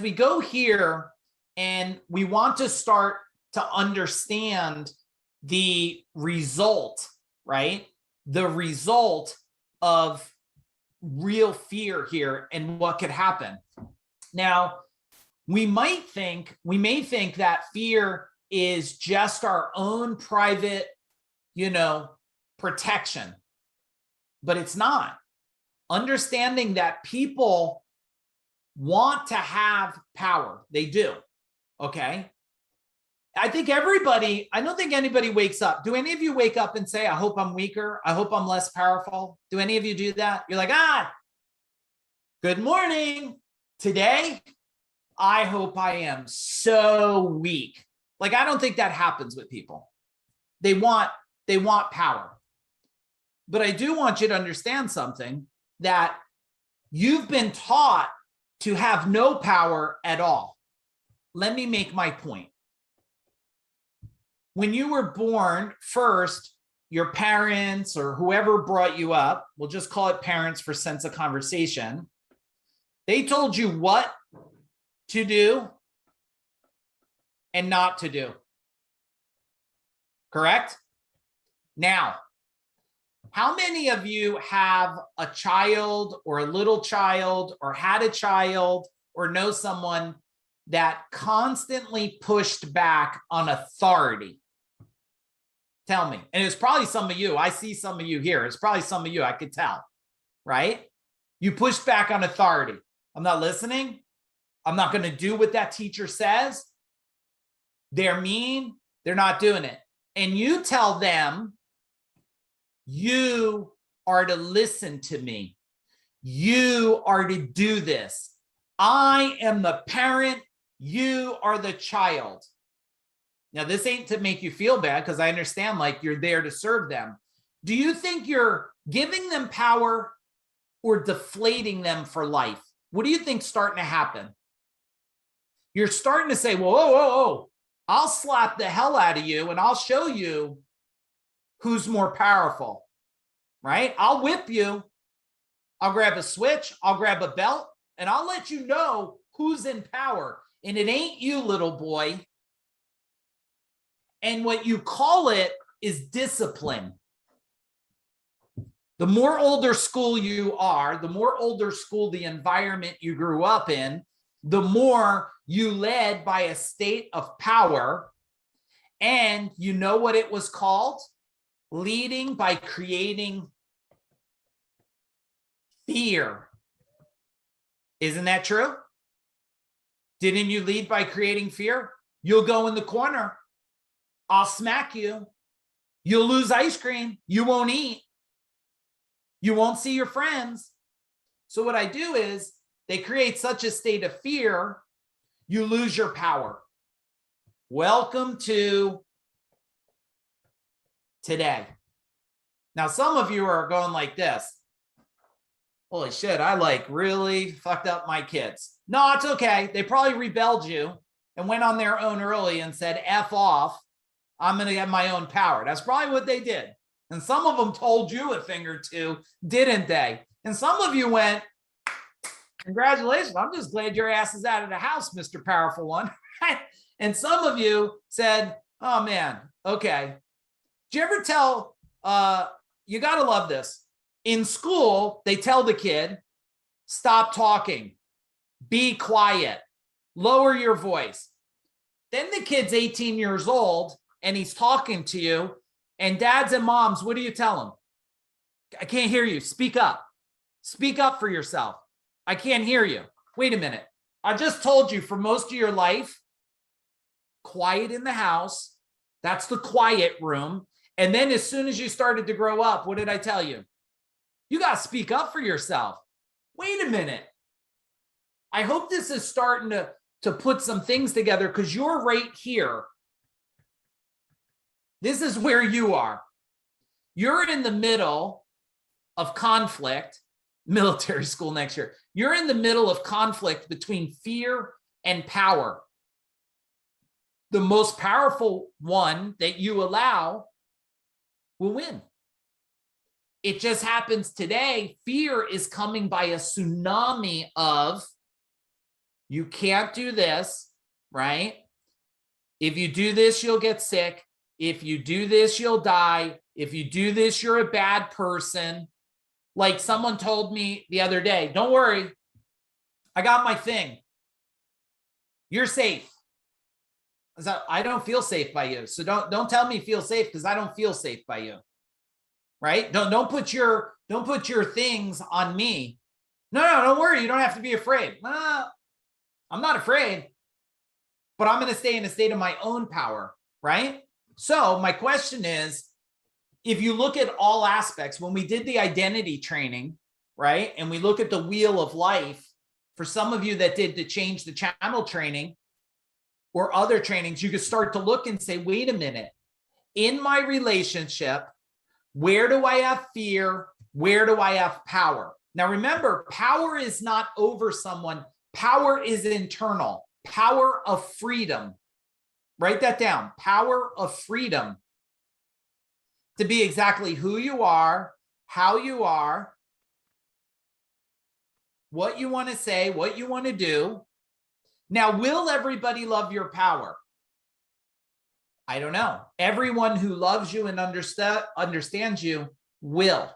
we go here and we want to start to understand the result, right? The result of real fear here and what could happen. Now, we may think that fear is just our own private, protection, but it's not. Understanding that people want to have power. They do. Okay. I don't think anybody wakes up. Do any of you wake up and say, I hope I'm weaker? I hope I'm less powerful? Do any of you do that? You're like, good morning. Today, I hope I am so weak. Like, I don't think that happens with people. They want power. But I do want you to understand something, that you've been taught to have no power at all. Let me make my point. When you were born, first, your parents or whoever brought you up, we'll just call it parents for sense of conversation, they told you what to do and not to do. Correct? Now, how many of you have a child or a little child or had a child or know someone that constantly pushed back on authority? Tell me. And it's probably some of you. I see some of you here. It's probably some of you. I could tell, right? You pushed back on authority. I'm not listening. I'm not going to do what that teacher says. They're mean. They're not doing it. And you tell them, you are to listen to me. You are to do this. I am the parent. You are the child. Now, this ain't to make you feel bad, because I understand, like, you're there to serve them. Do you think you're giving them power or deflating them for life? What do you think's starting to happen? You're starting to say, whoa, I'll slap the hell out of you and I'll show you who's more powerful, right? I'll whip you. I'll grab a switch. I'll grab a belt, and I'll let you know who's in power. And it ain't you, little boy. And what you call it is discipline. The more older school you are, the more older school the environment you grew up in, the more you led by a state of power. And you know what it was called? Leading by creating fear. Isn't that true? Didn't you lead by creating fear? You'll go in the corner. I'll smack you. You'll lose ice cream. You won't eat. You won't see your friends. So what I do is they create such a state of fear, you lose your power. Welcome to today. Now, some of you are going like this. Holy shit, I really fucked up my kids. No, it's okay. They probably rebelled you and went on their own early and said, F off. I'm going to get my own power. That's probably what they did. And some of them told you a thing or two, didn't they? And some of you went, congratulations. I'm just glad your ass is out of the house, Mr. Powerful One. And some of you said, oh man, okay. Do you ever tell, you got to love this. In school, they tell the kid, stop talking, be quiet, lower your voice. Then the kid's 18 years old and he's talking to you, and dads and moms, what do you tell him? I can't hear you. Speak up. Speak up for yourself. I can't hear you. Wait a minute. I just told you for most of your life, quiet in the house. That's the quiet room. And then as soon as you started to grow up, what did I tell you? You got to speak up for yourself. Wait a minute. I hope this is starting to put some things together, because you're right here. This is where you are. You're in the middle of conflict, military school next year. You're in the middle of conflict between fear and power. The most powerful one that you allow will win. It just happens today. Fear is coming by a tsunami of You can't do this, right? If you do this, you'll get sick. If you do this, you'll die. If you do this, you're a bad person. Like someone told me the other day, don't worry, I got my thing. You're safe. I don't feel safe by you. So don't tell me feel safe, because I don't feel safe by you. Right? Don't put your things on me. No, don't worry. You don't have to be afraid. I'm not afraid, but I'm going to stay in a state of my own power. Right? So my question is, if you look at all aspects, when we did the identity training, right, and we look at the wheel of life, for some of you that did the change the channel training or other trainings, you could start to look and say, wait a minute, in my relationship, where do I have fear? Where do I have power? Now, remember, power is not over someone. Power is internal. Power of freedom. Write that down. Power of freedom. To be exactly who you are, how you are, what you want to say, what you want to do. Now, will everybody love your power? I don't know. Everyone who loves you and understands you will.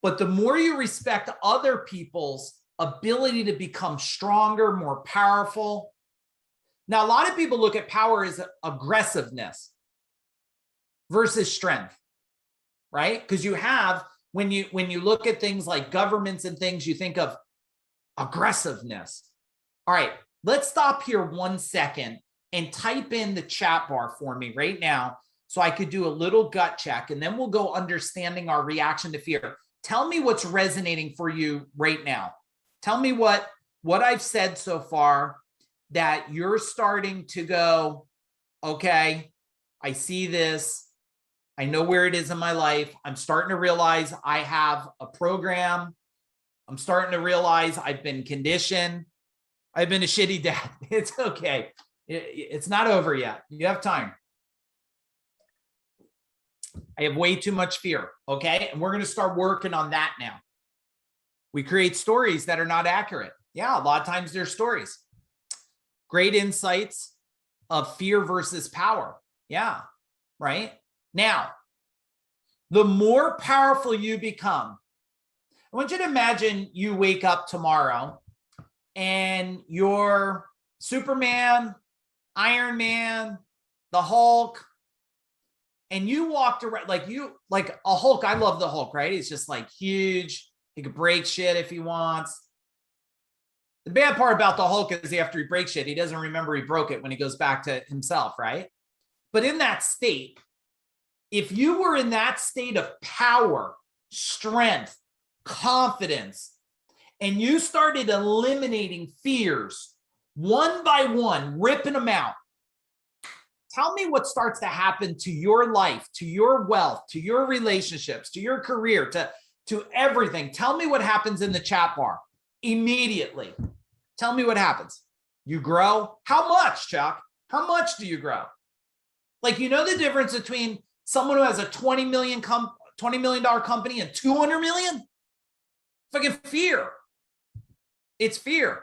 But the more you respect other people's ability to become stronger, more powerful. Now, a lot of people look at power as aggressiveness versus strength, right? Because you have, when you look at things like governments and things, you think of aggressiveness. All right, let's stop here 1 second and type in the chat bar for me right now so I could do a little gut check, and then we'll go understanding our reaction to fear. Tell me what's resonating for you right now. Tell me what I've said so far that you're starting to go, okay, I see this. I know where it is in my life. I'm starting to realize I have a program. I'm starting to realize I've been conditioned. I've been a shitty dad. It's okay. It's not over yet. You have time. I have way too much fear. Okay. And we're going to start working on that now. We create stories that are not accurate. Yeah. A lot of times they're stories. Great insights of fear versus power. Yeah. Right. Now, the more powerful you become, I want you to imagine you wake up tomorrow and you're Superman, Iron Man, the Hulk, and you walked around like a Hulk. I love the Hulk, right? He's just like huge. He could break shit if he wants. The bad part about the Hulk is after he breaks shit, he doesn't remember he broke it when he goes back to himself, right? But in that state, if you were in that state of power, strength, confidence, and you started eliminating fears one by one, ripping them out, tell me what starts to happen to your life, to your wealth, to your relationships, to your career, to everything. Tell me what happens in the chat bar immediately. Tell me what happens. You grow. How much, Chuck? How much do you grow? Like, you know the difference between someone who has a $20 million company and 200 million? Fucking fear. It's fear.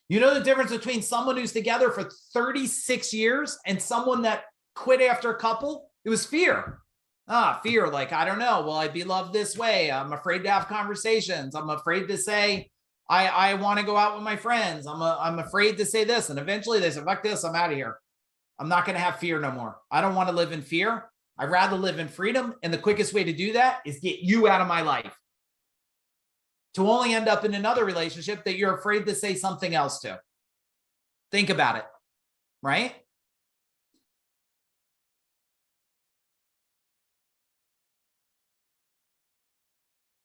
You know the difference between someone who's together for 36 years and someone that quit after a couple? It was fear. Fear. Like, I don't know. Will I be loved this way? I'm afraid to have conversations. I'm afraid to say, I want to go out with my friends. I'm afraid to say this. And eventually they said, fuck this. I'm out of here. I'm not going to have fear no more. I don't want to live in fear. I'd rather live in freedom. And the quickest way to do that is get you out of my life, to only end up in another relationship that you're afraid to say something else to. Think about it, right?